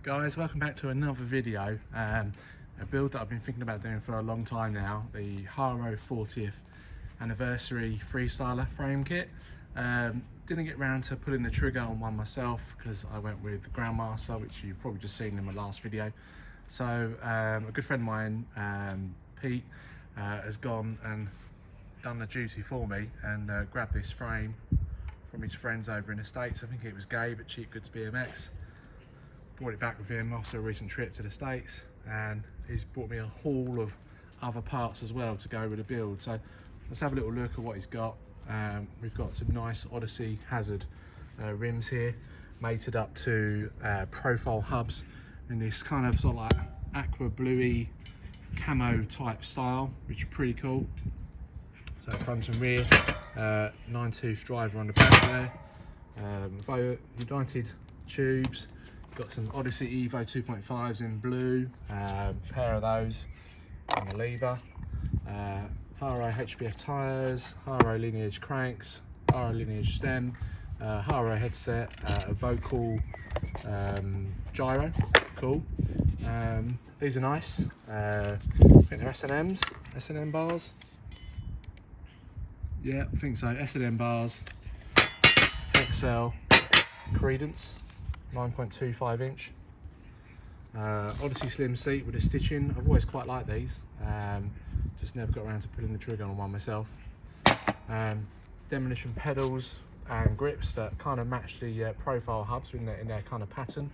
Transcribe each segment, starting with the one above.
Guys, welcome back to another video. A build that I've been thinking about doing for a long time now, the Haro 40th anniversary Freestyler frame kit. Didn't get round to pulling the trigger on one myself because I went with the Grandmaster, which you've probably just seen in my last video. So a good friend of mine, Pete, has gone and done the duty for me and grabbed this frame from his friends over in the States. I think it was Gabe at Cheapgoods BMX. Brought it back with him after a recent trip to the States, and he's brought me a haul of other parts as well to go with the build. So let's have a little look at what he's got. We've got some nice Odyssey Hazard rims here, mated up to profile hubs in this kind of sort of like aqua bluey camo type style, which is pretty cool. So front and rear, 9-tooth driver on the back there, United tubes. Got some Odyssey Evo 2.5s in blue, pair of those on the lever. Haro HBF tyres, Haro lineage cranks, Haro lineage stem, Haro headset, a vocal gyro, cool. These are nice. I think they're S&M bars. Yeah, I think so. S&M bars, XL, Credence. 9.25 inch. Odyssey slim seat with a stitching. I've always quite liked these. Just never got around to pulling the trigger on one myself. Demolition pedals and grips that kind of match the profile hubs in their kind of pattern.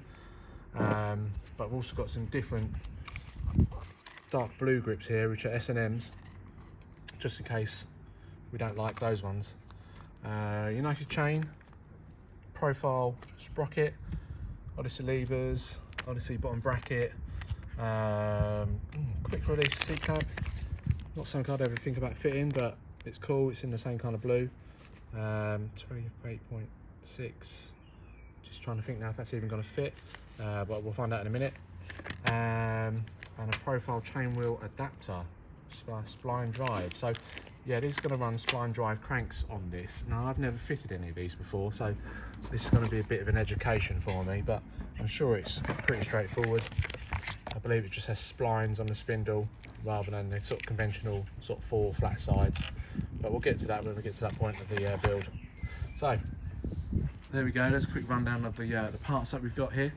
But I've also got some different dark blue grips here, which are S&Ms, just in case we don't like those ones. United chain, profile sprocket, Odyssey levers, Odyssey bottom bracket, quick release seat clamp. Not something I'd ever think about fitting, but it's cool. It's in the same kind of blue. 28.6. Just trying to think now if that's even going to fit, but we'll find out in a minute. And a profile chain wheel adapter, spline drive. So yeah, this is going to run spline drive cranks on this. Now, I've never fitted any of these before, so this is going to be a bit of an education for me, but I'm sure it's pretty straightforward. I believe it just has splines on the spindle rather than the sort of conventional sort of 4 flat sides, but we'll get to that when we get to that point of the build. So there we go. There's a quick rundown of the parts that we've got here.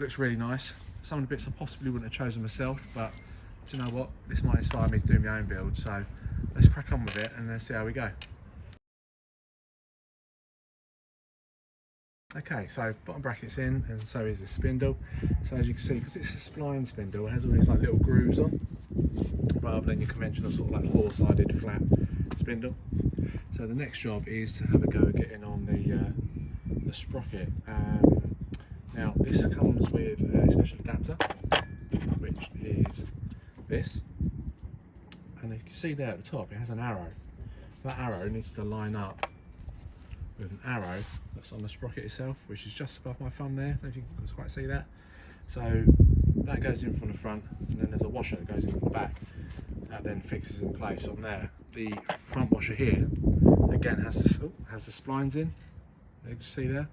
Looks really nice. Some of the bits I possibly wouldn't have chosen myself, but do you know what? This might inspire me to do my own build. So let's crack on with it and let's see how we go. Okay, so bottom bracket's in, and so is the spindle. So as you can see, because it's a spline spindle, it has all these like little grooves on, rather than your conventional sort of like 4-sided flat spindle. So the next job is to have a go at getting on the sprocket. Now this comes with a special adapter, which is this. And you can see there at the top it has an arrow. That arrow needs to line up with an arrow that's on the sprocket itself, which is just above my thumb there. I don't know if you can quite see that. So that goes in from the front, and then there's a washer that goes in from the back that then fixes in place on there. The front washer here again has the splines in, you can see there.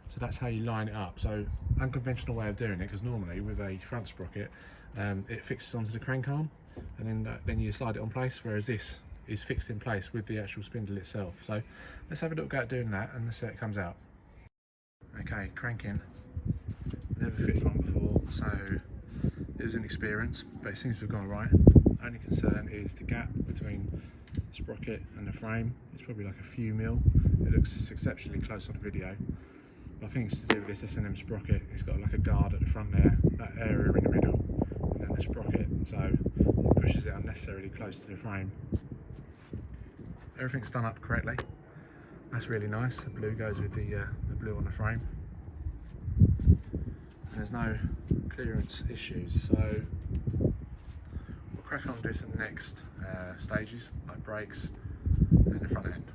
So that's how you line it up. So unconventional way of doing it, because normally with a front sprocket it fixes onto the crank arm, and then you slide it on place, whereas this is fixed in place with the actual spindle itself. So let's have a look at doing that and let's see how it comes out. Okay, cranking. Never fitted one before, so it was an experience, but it seems to have gone right. Only concern is the gap between the sprocket and the frame. It's probably like a few mil. It looks exceptionally close on the video. I think it's to do with this S&M sprocket. It's got like a guard at the front there, that area in the middle, and then the sprocket, so it pushes it unnecessarily close to the frame. Everything's done up correctly. That's really nice. The blue goes with the blue on the frame. And there's no clearance issues, so we'll crack on and do some next stages, like brakes and the front end.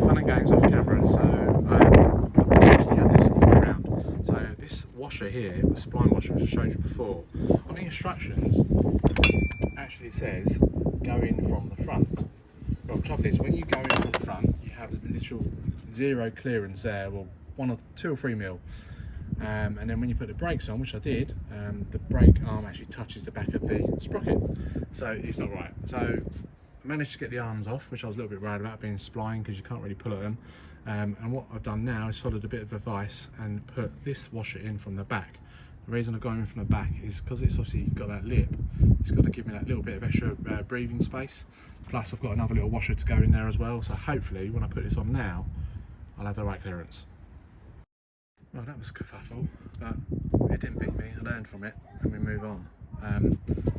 Fun and games off camera, so I'll potentially have this all around. So this washer here, the spline washer which I showed you before, on the instructions actually it says go in from the front. But the trouble is, when you go in from the front, you have literal zero clearance there, well 2 or 3 mil. And then when you put the brakes on, which I did, the brake arm actually touches the back of the sprocket, so it's not right. So I managed to get the arms off, which I was a little bit worried about being spline because you can't really pull at them. And what I've done now is followed a bit of advice and put this washer in from the back. The reason I've gone in from the back is because it's obviously got that lip. It's got to give me that little bit of extra breathing space. Plus I've got another little washer to go in there as well, so hopefully when I put this on now, I'll have the right clearance. Well, that was a kerfuffle, but it didn't beat me. I learned from it and we move on.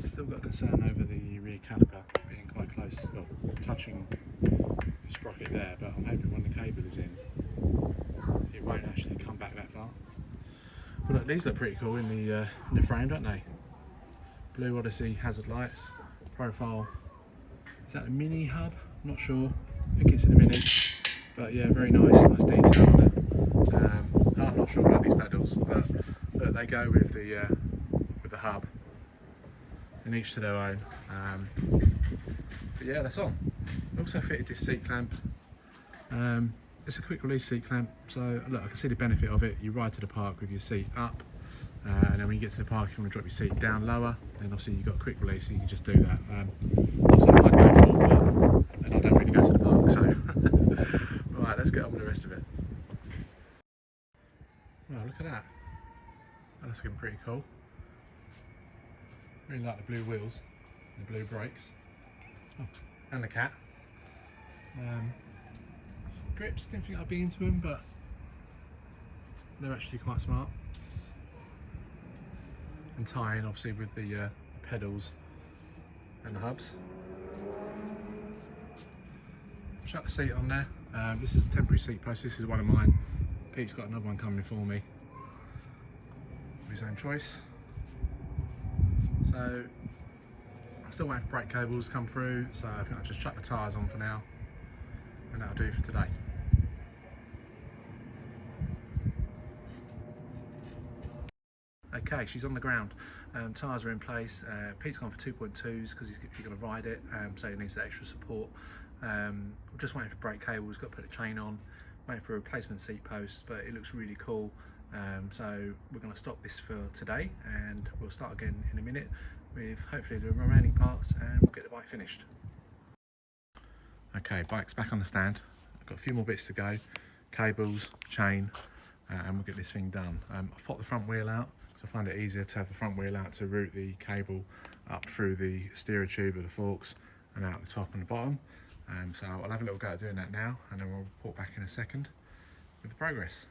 Still got concern over the rear caliper being quite close, well, touching the sprocket there, but I'm hoping when the cable is in, it won't actually come back that far. But look, these look pretty cool in the frame, don't they? Blue Odyssey hazard lights, profile. Is that a mini hub? I'm not sure. I think it's in a mini. But yeah, very nice detail on it. I'm not sure about these pedals, but they go with the hub, and each to their own. But yeah, that's on. I also fitted this seat clamp. It's a quick release seat clamp, so look, I can see the benefit of it. You ride to the park with your seat up, and then when you get to the park, if you want to drop your seat down lower, then obviously you've got a quick release, so you can just do that. Not something I'd go for, but I don't really go to the park, so right, let's get on with the rest of it. Well, look at that. That's looking pretty cool. Really like the blue wheels, the blue brakes, oh, and the cat. Grips, didn't think I'd be into them, but they're actually quite smart. And tying obviously with the pedals and the hubs. Shut the seat on there. This is a temporary seat post. This is one of mine. Pete's got another one coming for me of his own choice. So I'm still waiting for brake cables to come through, so I think I'll just chuck the tyres on for now, and that'll do for today. Okay, she's on the ground. Tyres are in place. Pete's gone for 2.2s because he's going to ride it, so he needs the extra support. We're just waiting for brake cables, got to put the chain on, waiting for a replacement seat post, but it looks really cool. So we're going to stop this for today, and we'll start again in a minute with hopefully the remaining parts, and we'll get the bike finished. Okay, bike's back on the stand. I've got a few more bits to go, cables, chain, and we'll get this thing done. I've popped the front wheel out, so I find it easier to have the front wheel out to route the cable up through the steerer tube of the forks and out the top and the bottom. So I'll have a little go at doing that now, and then we'll report back in a second with the progress.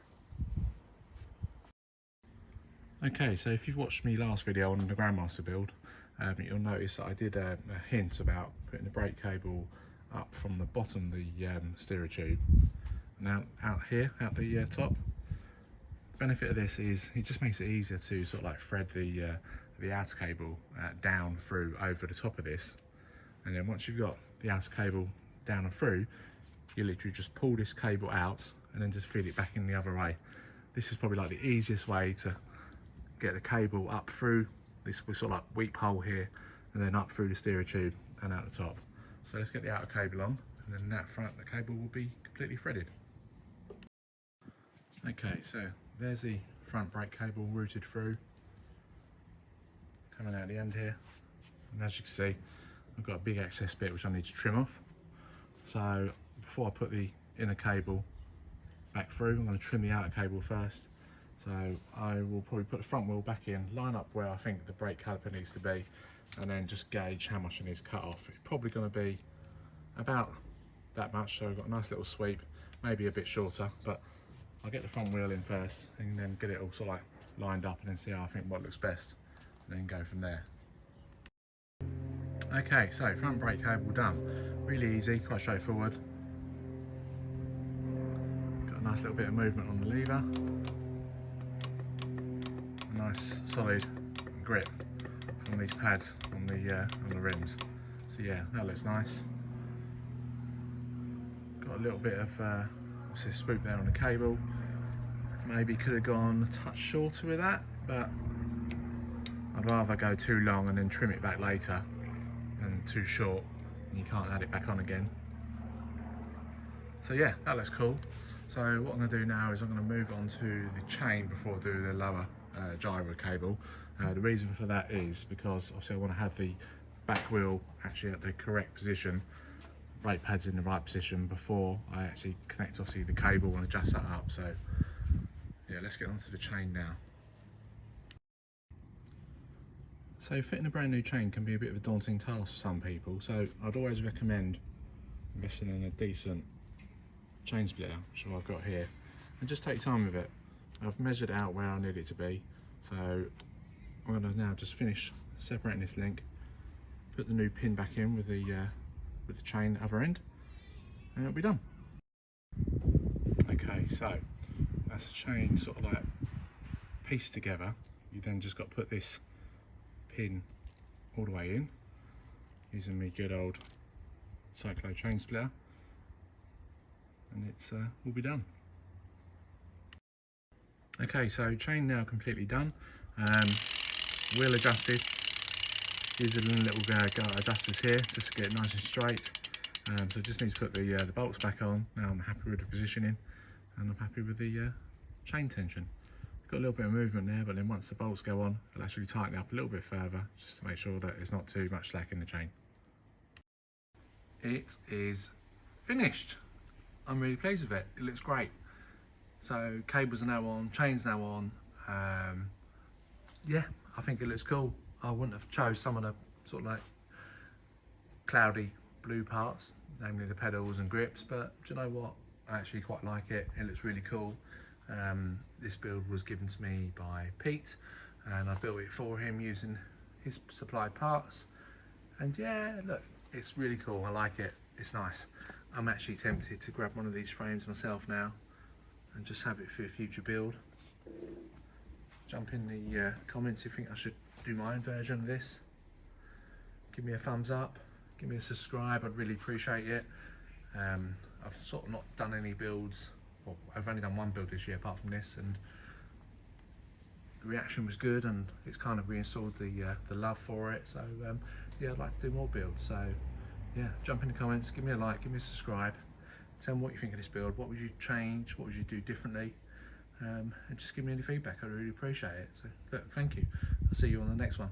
Okay, so if you've watched me last video on the Grandmaster build, you'll notice that I did a hint about putting the brake cable up from the bottom of the steerer tube and out here, out the top. The benefit of this is it just makes it easier to sort of like thread the outer cable down through over the top of this, and then once you've got the outer cable down and through, you literally just pull this cable out and then just feed it back in the other way. This is probably like the easiest way to get the cable up through this sort of like weep hole here, and then up through the steerer tube and out the top. So let's get the outer cable on, and then that front, the cable will be completely threaded. Okay, so there's the front brake cable routed through, coming out the end here, and as you can see, I've got a big excess bit which I need to trim off. So before I put the inner cable back through, I'm going to trim the outer cable first. So I will probably put the front wheel back in, line up where I think the brake caliper needs to be, and then just gauge how much it needs cut off. It's probably going to be about that much, so I've got a nice little sweep, maybe a bit shorter, but I'll get the front wheel in first and then get it all sort of like lined up, and then see how I think what looks best, and then go from there. Okay, so front brake cable done. Really easy, quite straightforward. Got a nice little bit of movement on the lever. A nice solid grip on these pads on the rims. So yeah, that looks nice. Got a little bit of obviously a swoop there on the cable. Maybe could have gone a touch shorter with that, but I'd rather go too long and then trim it back later than too short and you can't add it back on again. So yeah, that looks cool. So what I'm going to do now is I'm going to move on to the chain before I do the lower gyro cable. The reason for that is because obviously I want to have the back wheel actually at the correct position, brake pads in the right position before I actually connect obviously the cable and adjust that up. So yeah, let's get onto the chain now. So fitting a brand new chain can be a bit of a daunting task for some people, so I'd always recommend investing in a decent chain splitter, which I've got here, and just take time with it. I've measured out where I need it to be, so I'm going to now just finish separating this link, put the new pin back in with the chain other end, and it'll be done. Okay, so that's the chain sort of like pieced together. You then just got to put this pin all the way in using my good old Cyclo chain splitter, and it's will be done. Okay, so chain now completely done. Wheel adjusted using little adjusters here just to get it nice and straight. So just need to put the bolts back on. Now I'm happy with the positioning and I'm happy with the chain tension. Got a little bit of movement there, but then once the bolts go on, I'll actually tighten it up a little bit further just to make sure that there's not too much slack in the chain. It is finished. I'm really pleased with it. It looks great. So cables are now on, chains now on. Yeah, I think it looks cool. I wouldn't have chose some of the sort of like cloudy blue parts, namely the pedals and grips, but do you know what? I actually quite like it. It looks really cool. This build was given to me by Pete, and I built it for him using his supplied parts. And yeah, look, it's really cool. I like it. It's nice. I'm actually tempted to grab one of these frames myself now and just have it for a future build. Jump in the comments if you think I should do my own version of this. Give me a thumbs up, give me a subscribe, I'd really appreciate it. I've sort of not done any builds, well, I've only done one build this year apart from this, and the reaction was good and it's kind of reinstalled the love for it. So yeah, I'd like to do more builds. So yeah, jump in the comments, give me a like, give me a subscribe, tell me what you think of this build, what would you change, what would you do differently, and just give me any feedback. I really appreciate it. So look, thank you. I'll see you on the next one.